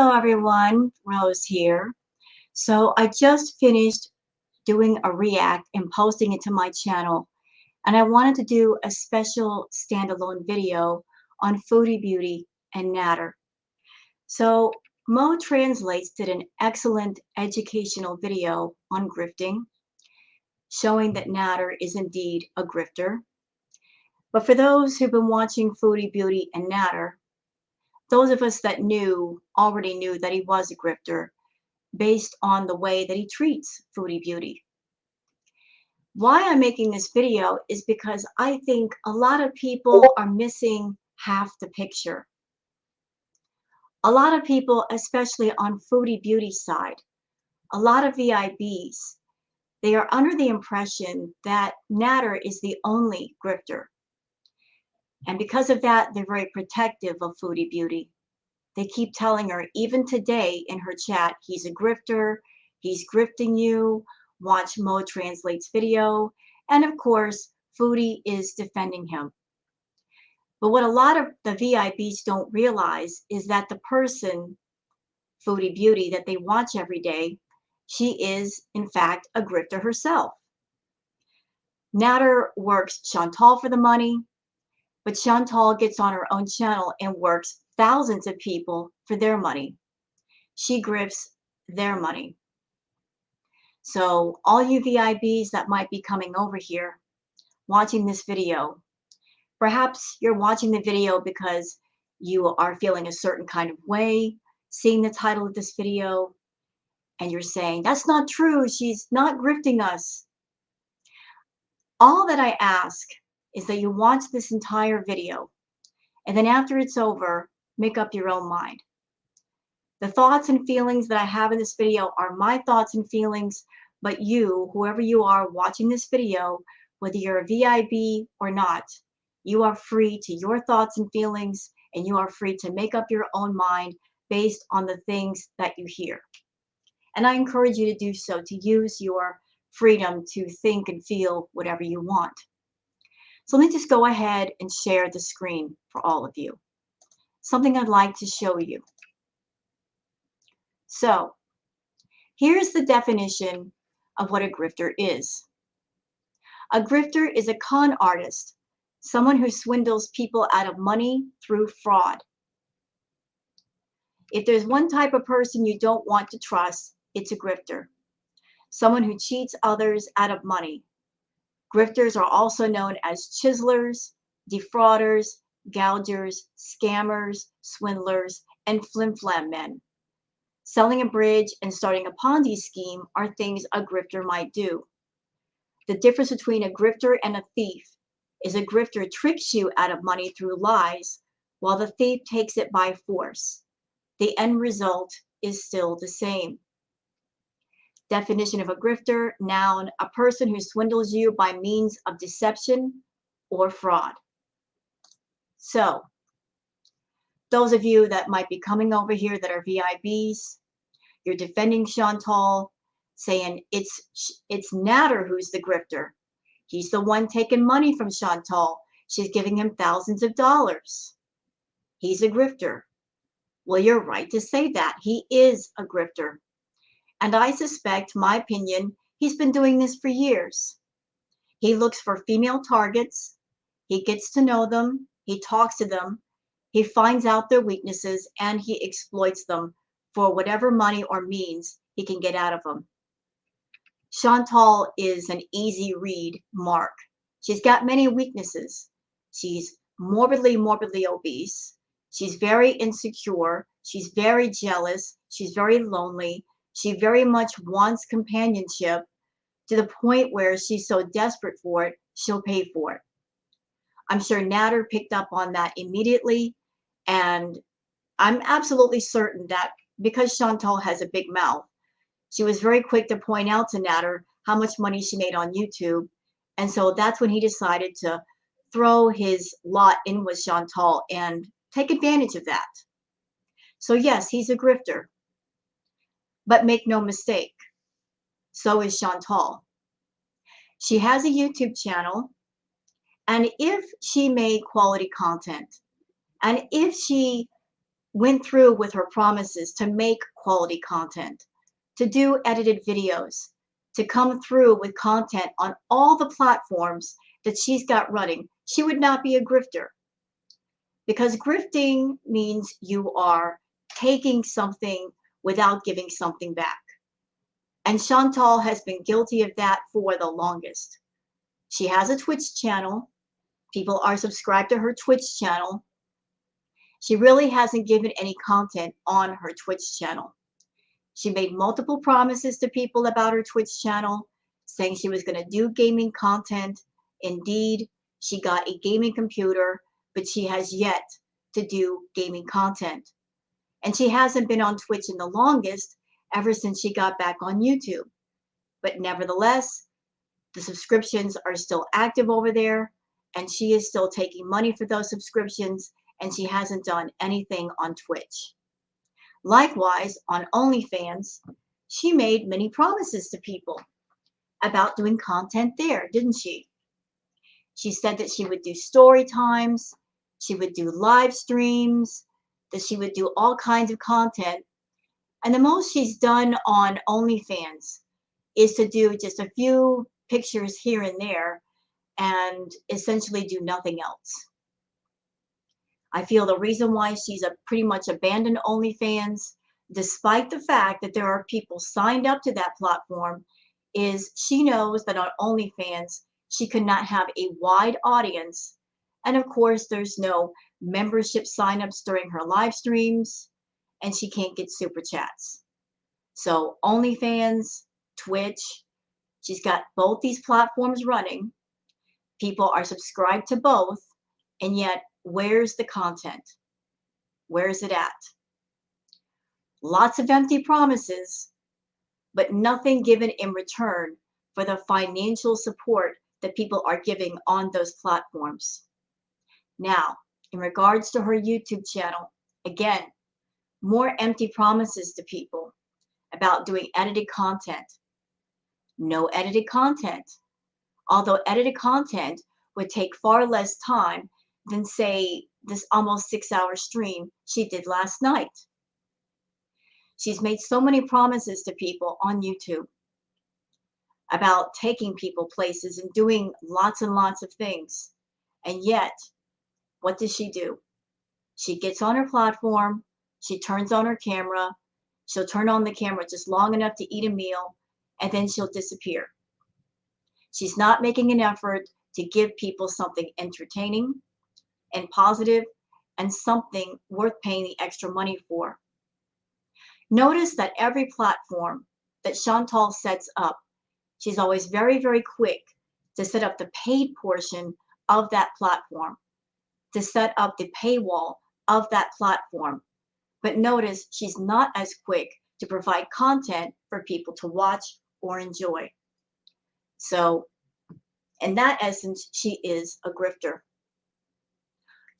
Hello everyone, Rose here. So I just finished doing a react and posting it to my channel, and I wanted to do a special standalone video on Foodie Beauty and Nadar. So Mo Translates did an excellent educational video on grifting, showing that Nadar is indeed a grifter. But for those who've been watching Foodie Beauty and Nadar, those of us that already knew that he was a grifter based on the way that he treats Foodie Beauty. Why I'm making this video is because I think a lot of people are missing half the picture. A lot of people, especially on Foodie Beauty side, a lot of VIBs, they are under the impression that Nadar is the only grifter. And because of that, they're very protective of Foodie Beauty. They keep telling her, even today in her chat, he's a grifter, he's grifting you, watch Mo Translates video, and of course, Foodie is defending him. But what a lot of the VIBs don't realize is that the person, Foodie Beauty, that they watch every day, she is, in fact, a grifter herself. Nadar works Chantal for the money, but Chantal gets on her own channel and works thousands of people for their money. She grifts their money. So all you VIBs that might be coming over here, watching this video, perhaps you're watching the video because you are feeling a certain kind of way, seeing the title of this video, and you're saying, that's not true, she's not grifting us. All that I ask is that you watch this entire video, and then after it's over, make up your own mind. The thoughts and feelings that I have in this video are my thoughts and feelings, but you, whoever you are watching this video, whether you're a VIB or not, you are free to your thoughts and feelings, and you are free to make up your own mind based on the things that you hear. And I encourage you to do so, to use your freedom to think and feel whatever you want. So let me just go ahead and share the screen for all of you. Something I'd like to show you. So here's the definition of what a grifter is. A grifter is a con artist, someone who swindles people out of money through fraud. If there's one type of person you don't want to trust, it's a grifter. Someone who cheats others out of money. Grifters are also known as chiselers, defrauders, gougers, scammers, swindlers, and flim-flam men. Selling a bridge and starting a Ponzi scheme are things a grifter might do. The difference between a grifter and a thief is a grifter tricks you out of money through lies, while the thief takes it by force. The end result is still the same. Definition of a grifter, noun, a person who swindles you by means of deception or fraud. So, those of you that might be coming over here that are VIBs, you're defending Chantal, saying it's Nadar who's the grifter. He's the one taking money from Chantal. She's giving him thousands of dollars. He's a grifter. Well, you're right to say that. He is a grifter. And I suspect, my opinion, he's been doing this for years. He looks for female targets. He gets to know them. He talks to them. He finds out their weaknesses and he exploits them for whatever money or means he can get out of them. Chantal is an easy read mark. She's got many weaknesses. She's morbidly obese. She's very insecure. She's very jealous. She's very lonely. She very much wants companionship to the point where she's so desperate for it, she'll pay for it. I'm sure Nadar picked up on that immediately, and I'm absolutely certain that because Chantal has a big mouth, she was very quick to point out to Nadar how much money she made on YouTube, and so that's when he decided to throw his lot in with Chantal and take advantage of that. So yes, he's a grifter. But make no mistake, so is Chantal. She has a YouTube channel, and if she made quality content, and if she went through with her promises to make quality content, to do edited videos, to come through with content on all the platforms that she's got running, she would not be a grifter. Because grifting means you are taking something without giving something back. And Chantal has been guilty of that for the longest. She has a Twitch channel. People are subscribed to her Twitch channel. She really hasn't given any content on her Twitch channel. She made multiple promises to people about her Twitch channel, saying she was going to do gaming content. Indeed, she got a gaming computer, but she has yet to do gaming content. And she hasn't been on Twitch in the longest, ever since she got back on YouTube. But nevertheless, the subscriptions are still active over there, and she is still taking money for those subscriptions, and she hasn't done anything on Twitch. Likewise, on OnlyFans, she made many promises to people about doing content there, didn't she? She said that she would do story times, she would do live streams, that she would do all kinds of content. And the most she's done on OnlyFans is to do just a few pictures here and there and essentially do nothing else. I feel the reason why she's pretty much abandoned OnlyFans, despite the fact that there are people signed up to that platform, is she knows that on OnlyFans, she could not have a wide audience. And of course, there's no membership signups during her live streams, and she can't get super chats. So OnlyFans, Twitch, she's got both these platforms running. People are subscribed to both, and yet where's the content? Where's it at? Lots of empty promises, but nothing given in return for the financial support that people are giving on those platforms. Now, in regards to her YouTube channel, again, more empty promises to people about doing edited content. No edited content. Although edited content would take far less time than, say, this almost 6-hour stream she did last night. She's made so many promises to people on YouTube about taking people places and doing lots and lots of things. And yet, what does she do? She gets on her platform, she turns on her camera, she'll turn on the camera just long enough to eat a meal, and then she'll disappear. She's not making an effort to give people something entertaining and positive and something worth paying the extra money for. Notice that every platform that Chantal sets up, she's always very, very quick to set up the paid portion of that platform, to set up the paywall of that platform. But notice she's not as quick to provide content for people to watch or enjoy. So, in that essence, she is a grifter.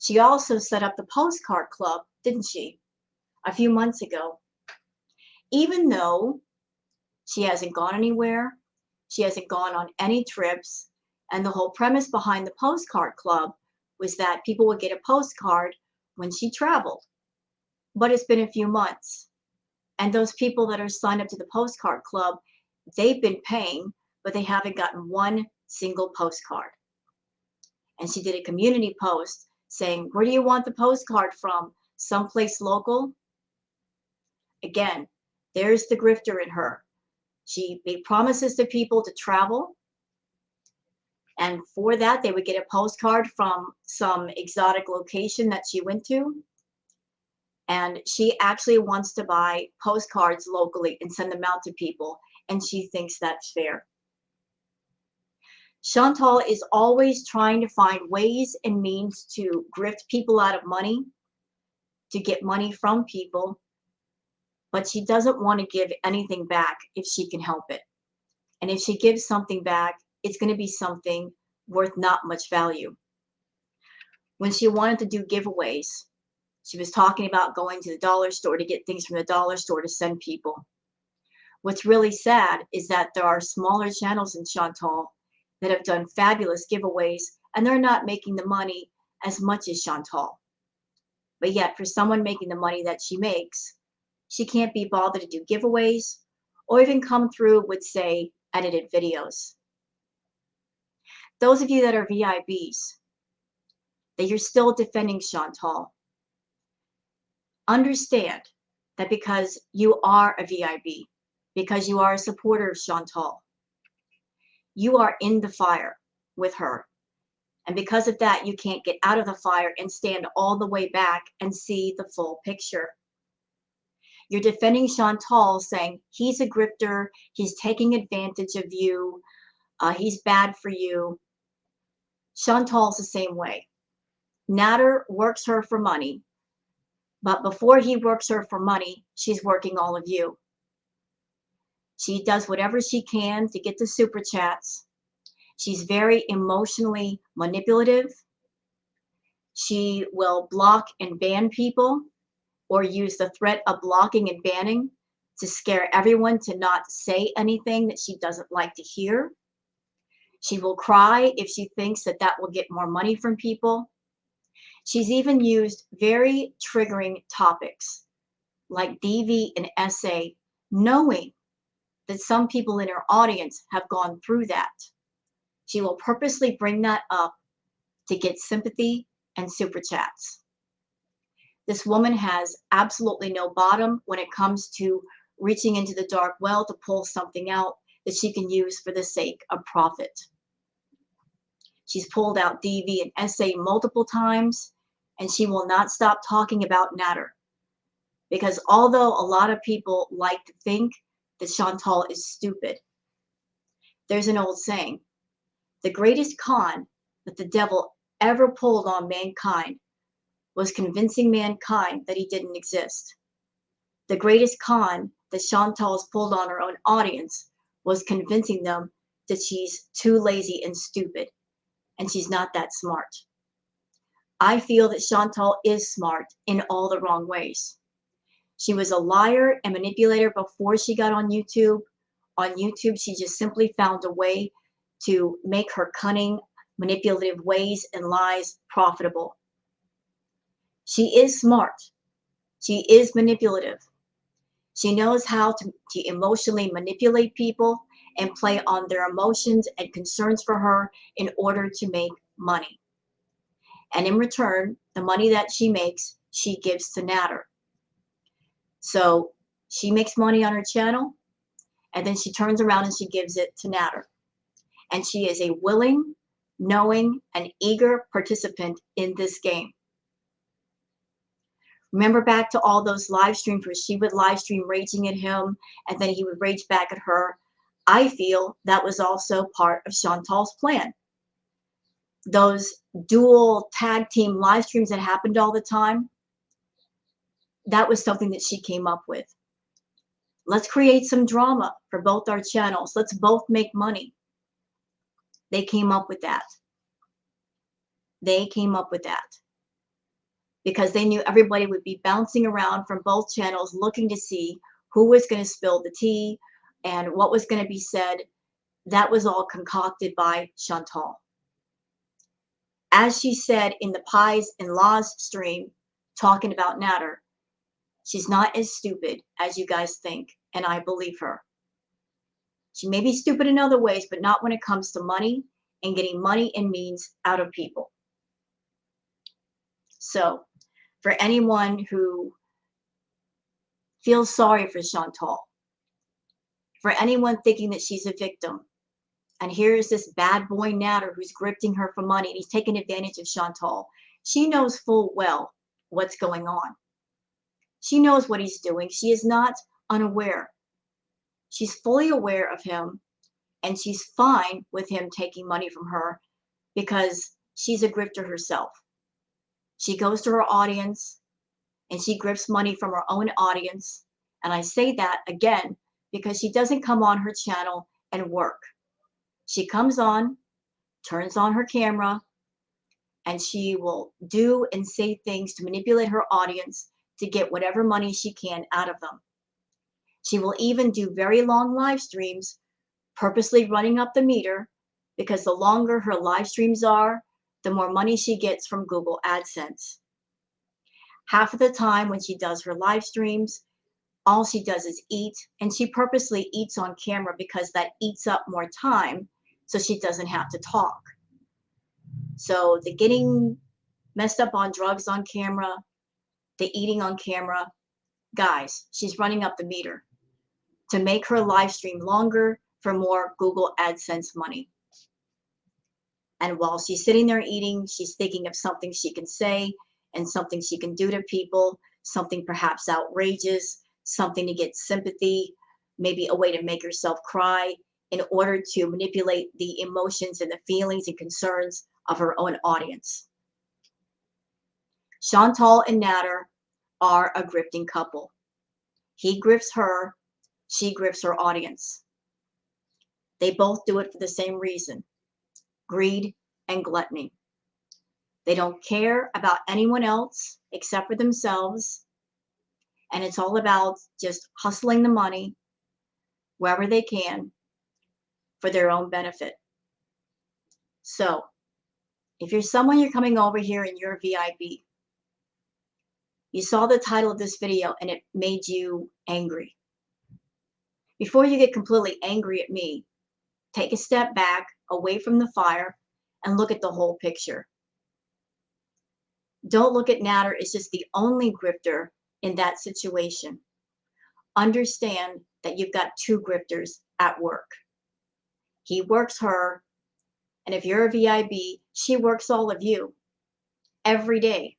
She also set up the postcard club, didn't she, a few months ago? Even though she hasn't gone anywhere, she hasn't gone on any trips, and the whole premise behind the postcard club was that people would get a postcard when she traveled. But it's been a few months, and those people that are signed up to the postcard club, they've been paying, but they haven't gotten one single postcard. And she did a community post saying, where do you want the postcard from? Someplace local? Again, there's the grifter in her. She made promises to people to travel, and for that, they would get a postcard from some exotic location that she went to. And she actually wants to buy postcards locally and send them out to people, and she thinks that's fair. Chantal is always trying to find ways and means to grift people out of money, to get money from people, but she doesn't want to give anything back if she can help it. And if she gives something back, it's going to be something worth not much value. When she wanted to do giveaways, she was talking about going to the dollar store to get things from the dollar store to send people. What's really sad is that there are smaller channels in Chantal that have done fabulous giveaways, and they're not making the money as much as Chantal. But yet for someone making the money that she makes, she can't be bothered to do giveaways or even come through with, say, edited videos. Those of you that are VIBs, that you're still defending Chantal, understand that because you are a VIB, because you are a supporter of Chantal, you are in the fire with her. And because of that, you can't get out of the fire and stand all the way back and see the full picture. You're defending Chantal, saying he's a grifter, he's taking advantage of you, he's bad for you. Chantal's the same way. Nadar works her for money, but before he works her for money, she's working all of you. She does whatever she can to get the super chats. She's very emotionally manipulative. She will block and ban people or use the threat of blocking and banning to scare everyone to not say anything that she doesn't like to hear. She will cry if she thinks that that will get more money from people. She's even used very triggering topics like DV and SA, knowing that some people in her audience have gone through that. She will purposely bring that up to get sympathy and super chats. This woman has absolutely no bottom when it comes to reaching into the dark well to pull something out that she can use for the sake of profit. She's pulled out DV and SA multiple times, and she will not stop talking about Nadar. Because although a lot of people like to think that Chantal is stupid, there's an old saying, the greatest con that the devil ever pulled on mankind was convincing mankind that he didn't exist. The greatest con that Chantal has pulled on her own audience was convincing them that she's too lazy and stupid, and she's not that smart. I feel that Chantal is smart in all the wrong ways. She was a liar and manipulator before she got on YouTube. On YouTube, she just simply found a way to make her cunning, manipulative ways and lies profitable. She is smart. She is manipulative. She knows how to emotionally manipulate people and play on their emotions and concerns for her in order to make money. And in return, the money that she makes, she gives to Nadar. So she makes money on her channel, and then she turns around and she gives it to Nadar. And she is a willing, knowing, and eager participant in this game. Remember back to all those live streams where she would live stream raging at him, and then he would rage back at her. I feel that was also part of Chantal's plan. Those dual tag team live streams that happened all the time, that was something that she came up with. Let's create some drama for both our channels. Let's both make money. They came up with that. They came up with that because they knew everybody would be bouncing around from both channels looking to see who was going to spill the tea and what was going to be said. That was all concocted by Chantal. As she said in the Pies and Laws stream, talking about Nadar, she's not as stupid as you guys think, and I believe her. She may be stupid in other ways, but not when it comes to money and getting money and means out of people. So, for anyone who feels sorry for Chantal, for anyone thinking that she's a victim, and here's this bad boy Nadar who's grifting her for money and he's taking advantage of Chantal, she knows full well what's going on. She knows what he's doing. She is not unaware. She's fully aware of him, and she's fine with him taking money from her because she's a grifter herself. She goes to her audience and she grifts money from her own audience. And I say that again because she doesn't come on her channel and work. She comes on, turns on her camera, and she will do and say things to manipulate her audience to get whatever money she can out of them. She will even do very long live streams, purposely running up the meter, because the longer her live streams are, the more money she gets from Google AdSense. Half of the time when she does her live streams, all she does is eat, and she purposely eats on camera because that eats up more time so she doesn't have to talk. So the getting messed up on drugs on camera, the eating on camera, guys, she's running up the meter to make her live stream longer for more Google AdSense money. And while she's sitting there eating, she's thinking of something she can say and something she can do to people, something perhaps outrageous, something to get sympathy, maybe a way to make herself cry in order to manipulate the emotions and the feelings and concerns of her own audience. Chantal and Nadar are a grifting couple. He grifts her, she grifts her audience. They both do it for the same reason: greed and gluttony. They don't care about anyone else except for themselves. And it's all about just hustling the money wherever they can for their own benefit. So if you're someone you're coming over here and you're a VIP, you saw the title of this video and it made you angry. Before you get completely angry at me, take a step back away from the fire and look at the whole picture. Don't look at Nadar as just the only grifter in that situation. Understand that you've got two grifters at work. He works her, and if you're a VIB, she works all of you every day,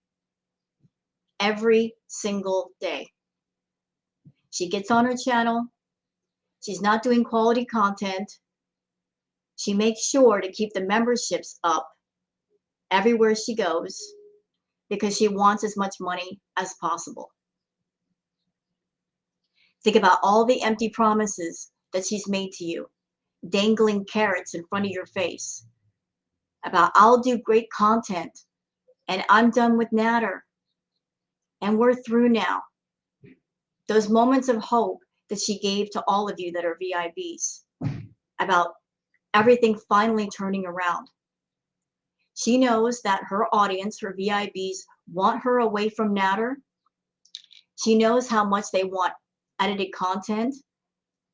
every single day. She gets on her channel. She's not doing quality content. She makes sure to keep the memberships up everywhere she goes because she wants as much money as possible. Think about all the empty promises that she's made to you, dangling carrots in front of your face about, I'll do great content and I'm done with Nadar and we're through now. Those moments of hope that she gave to all of you that are VIBs about everything finally turning around. She knows that her audience, her VIBs, want her away from Nadar. She knows how much they want edited content,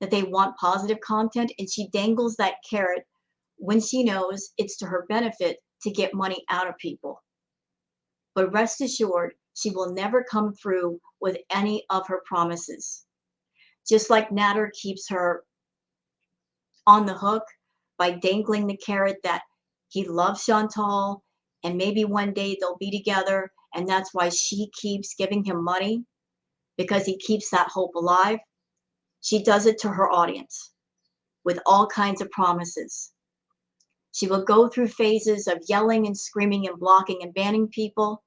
that they want positive content, and she dangles that carrot when she knows it's to her benefit to get money out of people. But rest assured, she will never come through with any of her promises. Just like Nadar keeps her on the hook by dangling the carrot that he loves Chantal and maybe one day they'll be together, and that's why she keeps giving him money, because he keeps that hope alive. She does it to her audience with all kinds of promises. She will go through phases of yelling and screaming and blocking and banning people,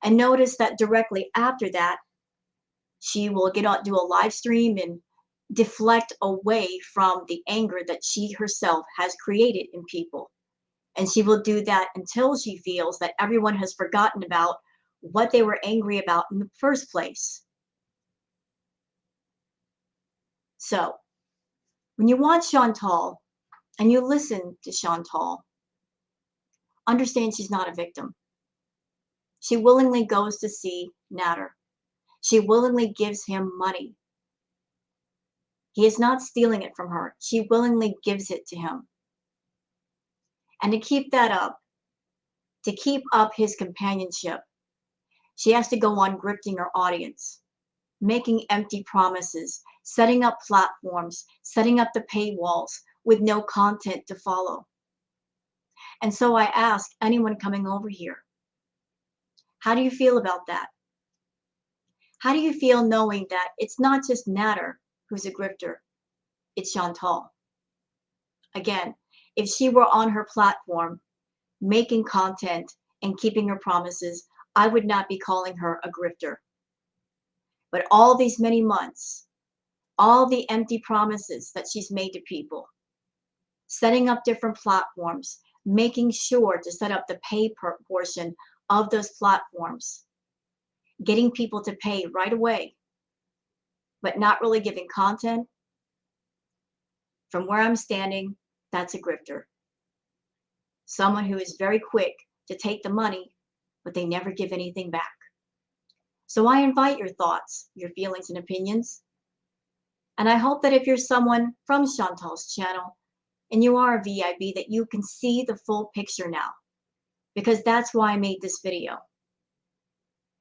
and notice that directly after that, she will do a live stream and deflect away from the anger that she herself has created in people. And she will do that until she feels that everyone has forgotten about what they were angry about in the first place. So when you watch Chantal and you listen to Chantal, understand she's not a victim. She willingly goes to see Nadar. She willingly gives him money. He is not stealing it from her. She willingly gives it to him. And to keep that up, to keep up his companionship, she has to go on grifting her audience, making empty promises, setting up platforms, setting up the paywalls with no content to follow. And so I ask anyone coming over here, how do you feel about that? How do you feel knowing that it's not just Nadar who's a grifter, it's Chantal? Again, if she were on her platform, making content and keeping her promises, I would not be calling her a grifter. But all these many months, all the empty promises that she's made to people, setting up different platforms, making sure to set up the pay portion of those platforms, getting people to pay right away, but not really giving content. From where I'm standing, that's a grifter. Someone who is very quick to take the money, but they never give anything back. So I invite your thoughts, your feelings, and opinions. And I hope that if you're someone from Chantal's channel and you are a VIB, that you can see the full picture now, because that's why I made this video.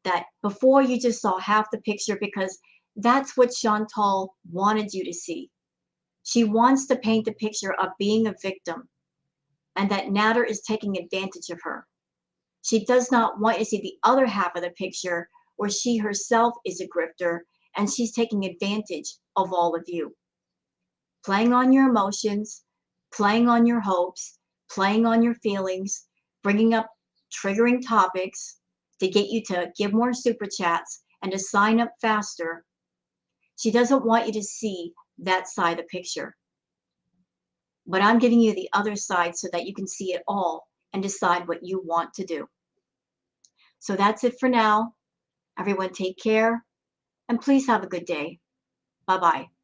That before you just saw half the picture, because that's what Chantal wanted you to see. She wants to paint the picture of being a victim and that Nadar is taking advantage of her. She does not want you to see the other half of the picture where she herself is a grifter and she's taking advantage of all of you. Playing on your emotions, playing on your hopes, playing on your feelings, bringing up triggering topics to get you to give more super chats and to sign up faster. She doesn't want you to see that side of the picture. But I'm giving you the other side so that you can see it all and decide what you want to do. So that's it for now. Everyone take care and please have a good day. Bye-bye.